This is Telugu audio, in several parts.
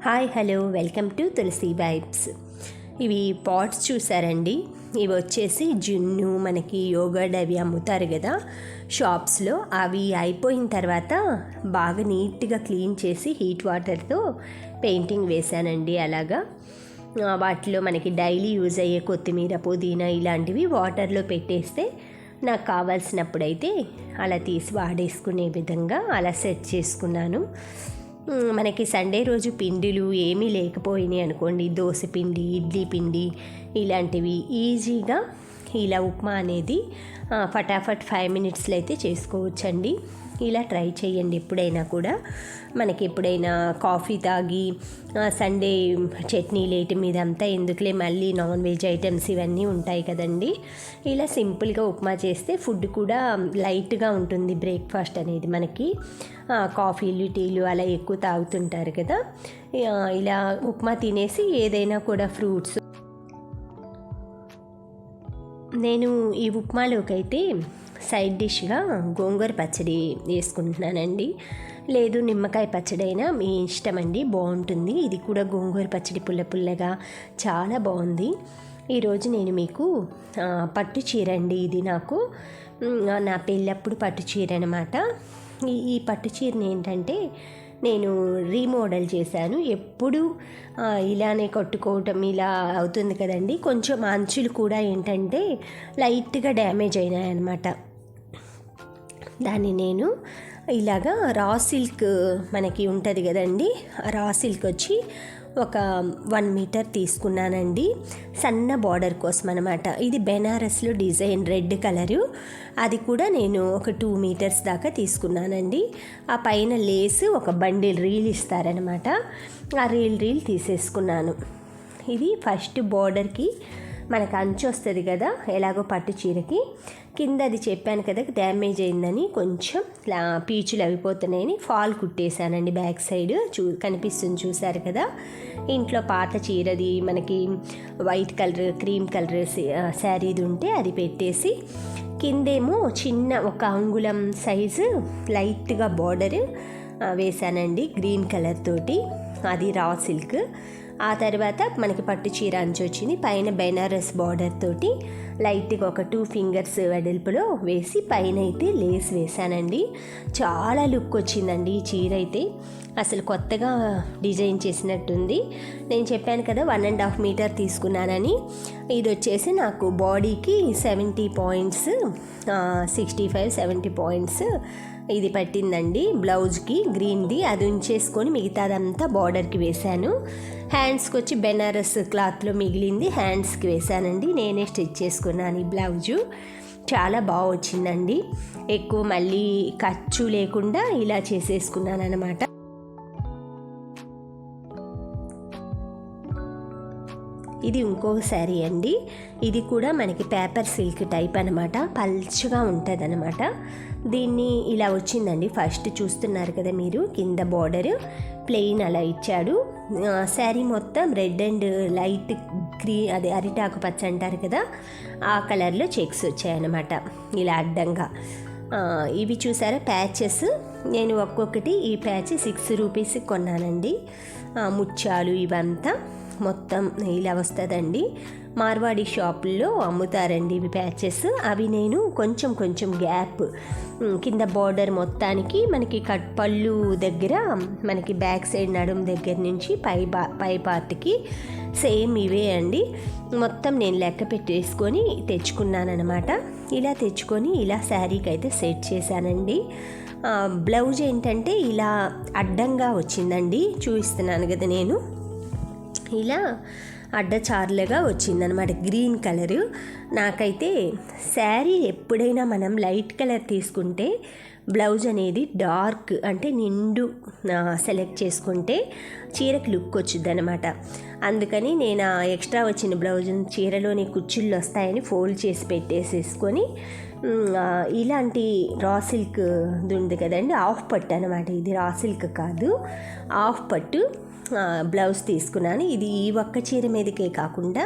Hi hello welcome to Tulasi vibes. ఇవి పాట్స్ చూసారండి. ఇవి వచ్చేసి జున్ను మనకి యోగర్ట్ అవి అమ్ముతారు కదా షాప్స్లో. అవి అయిపోయిన తర్వాత బాగా నీట్గా క్లీన్ చేసి హీట్ వాటర్తో పెయింటింగ్ వేశానండి. అలాగా వాటిలో మనకి డైలీ యూజ్ అయ్యే కొత్తిమీర, పుదీనా ఇలాంటివి వాటర్లో పెట్టేస్తే నాకు కావాల్సినప్పుడైతే అలా తీసి వాడేసుకునే విధంగా అలా సెట్ చేసుకున్నాను. మనకి సండే రోజు పిండిలు ఏమీ లేకపోయినాయి అనుకోండి, దోశ పిండి, ఇడ్లీ పిండి ఇలాంటివి ఈజీగా ఇలా ఉప్మా అనేది ఫటాఫట్ 5 మినిట్స్లో అయితే చేసుకోవచ్చండి. ఇలా ట్రై చేయండి ఎప్పుడైనా కూడా. మనకి ఎప్పుడైనా కాఫీ తాగి సండే చట్నీ లేట్ మీద అంతా ఎందుకులే, మళ్ళీ నాన్ వెజ్ ఐటమ్స్ ఇవన్నీ ఉంటాయి కదండి. ఇలా సింపుల్గా ఉప్మా చేస్తే ఫుడ్ కూడా లైట్గా ఉంటుంది. బ్రేక్ఫాస్ట్ అనేది మనకి కాఫీలు టీలు అలా ఎక్కువ తాగుతుంటారు కదా. ఇలా ఉప్మా తినేసి ఏదైనా కూడా ఫ్రూట్స్. నేను ఈ ఉప్మాలోకి అయితే సైడ్ డిష్గా గోంగూర పచ్చడి వేసుకుంటున్నానండి. లేదు నిమ్మకాయ పచ్చడి అయినా మీ ఇష్టం అండి, బాగుంటుంది. ఇది కూడా గోంగూర పచ్చడి పుల్ల పుల్లగా చాలా బాగుంది. ఈరోజు నేను మీకు పట్టు చీర అండి. ఇది నా పెళ్ళప్పుడు పట్టు చీర అనమాట. ఈ పట్టు చీరని ఏంటంటే నేను రీమోడల్ చేశాను. ఎప్పుడు ఇలానే కట్టుకోవటం ఇలా అవుతుంది కదండి. కొంచెం అంచులు కూడా ఏంటంటే లైట్గా డ్యామేజ్ అయినాయి అన్నమాట. దాన్ని నేను ఇలాగా రా సిల్క్ మనకి ఉంటుంది కదండి, రా సిల్క్ వచ్చి ఒక 1 మీటర్ తీసుకున్నానండి, సన్న బార్డర్ కోసం అనమాట. ఇది బెనారస్లో డిజైన్ రెడ్ కలరు. అది కూడా నేను ఒక 2 మీటర్స్ దాకా తీసుకున్నానండి. ఆ పైన లేస్ ఒక బండిల్ రీల్ ఇస్తారనమాట. ఆ రీల్ తీసేసుకున్నాను. ఇది ఫస్ట్ బార్డర్కి మనకు అంచు వస్తుంది కదా, ఎలాగో పట్టు చీరకి కింద అది చెప్పాను కదా డ్యామేజ్ అయిందని, కొంచెం పీచులు అవిపోతున్నాయని ఫాల్ కుట్టేశానండి. బ్యాక్ సైడ్ కనిపిస్తుంది చూసారు కదా. ఇంట్లో పాత చీరది మనకి వైట్ కలర్ క్రీమ్ కలర్ శారీది ఉంటే అది పెట్టేసి కిందేమో చిన్న 1 అంగుళం సైజు లైట్గా బార్డర్ వేశానండి గ్రీన్ కలర్ తోటి. అది రా సిల్క్. ఆ తర్వాత మనకి పట్టు చీర అంచు వచ్చింది. పైన బెనారస్ బార్డర్ తోటి లైట్గా ఒక 2 ఫింగర్స్ వెడల్పులో వేసి పైన అయితే లేస్ వేశానండి. చాలా లుక్ వచ్చిందండి ఈ చీర అయితే. అసలు కొత్తగా డిజైన్ చేసినట్టుంది. నేను చెప్పాను కదా 1.5 మీటర్ తీసుకున్నానని. ఇది వచ్చేసి నాకు బాడీకి 70 పాయింట్స్, 65-70 పాయింట్స్ ఇది పట్టిందండి. బ్లౌజ్కి గ్రీన్ది అది ఉంచేసుకొని మిగతాదంతా బార్డర్కి వేశాను. హ్యాండ్స్కి వచ్చి బెనారస్ క్లాత్లో మిగిలింది హ్యాండ్స్కి వేశానండి. నేనే స్టిచ్ చేసుకున్నాను ఈ బ్లౌజు. చాలా బాగా వచ్చిందండి. ఎక్కువ మళ్ళీ ఖర్చు లేకుండా ఇలా చేసేసుకున్నాను అనమాట. ఇది ఇంకో శారీ అండి. ఇది కూడా మనకి పేపర్ సిల్క్ టైప్ అనమాట. పల్చగా ఉంటుంది అనమాట. దీన్ని ఇలా వచ్చిందండి. ఫస్ట్ చూస్తున్నారు కదా మీరు, కింద బార్డర్ ప్లెయిన్ అలా ఇచ్చాడు. శారీ మొత్తం రెడ్ అండ్ లైట్ అదే అరిటాకు పచ్చ అంటారు కదా, ఆ కలర్లో చెక్స్ వచ్చాయన్నమాట ఇలా అడ్డంగా. ఇవి చూసారా ప్యాచెస్. నేను ఒక్కొక్కటి ఈ ప్యాచ్ 6 రూపీస్కి కొన్నానండి. ముత్యాలు ఇవంతా మొత్తం ఇలా వస్తుందండి. మార్వాడి షాపుల్లో అమ్ముతారండి ఇవి ప్యాచెస్. అవి నేను కొంచెం గ్యాప్ కింద బార్డర్ మొత్తానికి మనకి పళ్ళు దగ్గర మనకి బ్యాక్ సైడ్ నడుము దగ్గర నుంచి పై పార్ట్కి సేమ్ ఇవే అండి. మొత్తం నేను లెక్క పెట్టేసుకొని తెచ్చుకున్నాను అనమాట. ఇలా తెచ్చుకొని ఇలా శారీకి అయితే సెట్ చేశానండి. బ్లౌజ్ ఏంటంటే ఇలా అడ్డంగా వచ్చిందండి. చూపిస్తున్నాను కదా నేను, ఇలా అడ్డచారులుగా వచ్చిందనమాట గ్రీన్ కలరు. నాకైతే శారీ ఎప్పుడైనా మనం లైట్ కలర్ తీసుకుంటే బ్లౌజ్ అనేది డార్క్ అంటే నిండు సెలెక్ట్ చేసుకుంటే చీరకి లుక్ వచ్చింది అనమాట. అందుకని నేను ఎక్స్ట్రా వచ్చిన బ్లౌజ్ చీరలోని కుచ్చుళ్ళు వస్తాయని ఫోల్డ్ చేసి పెట్టేసేసుకొని ఇలాంటి రా సిల్క్ ఉంది కదండి, ఆఫ్ పట్టు అనమాట. ఇది రా సిల్క్ కాదు, ఆఫ్ పట్టు బ్లౌజ్ తీసుకున్నాను. ఇది ఈ ఒక్క చీర మీదకే కాకుండా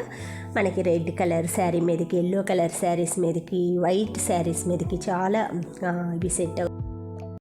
మనకి రెడ్ కలర్ శారీ మీదకి, ఎల్లో కలర్ శారీస్ మీదకి, వైట్ శారీస్ మీదకి చాలా ఇవి సెట్ అవుతాయి.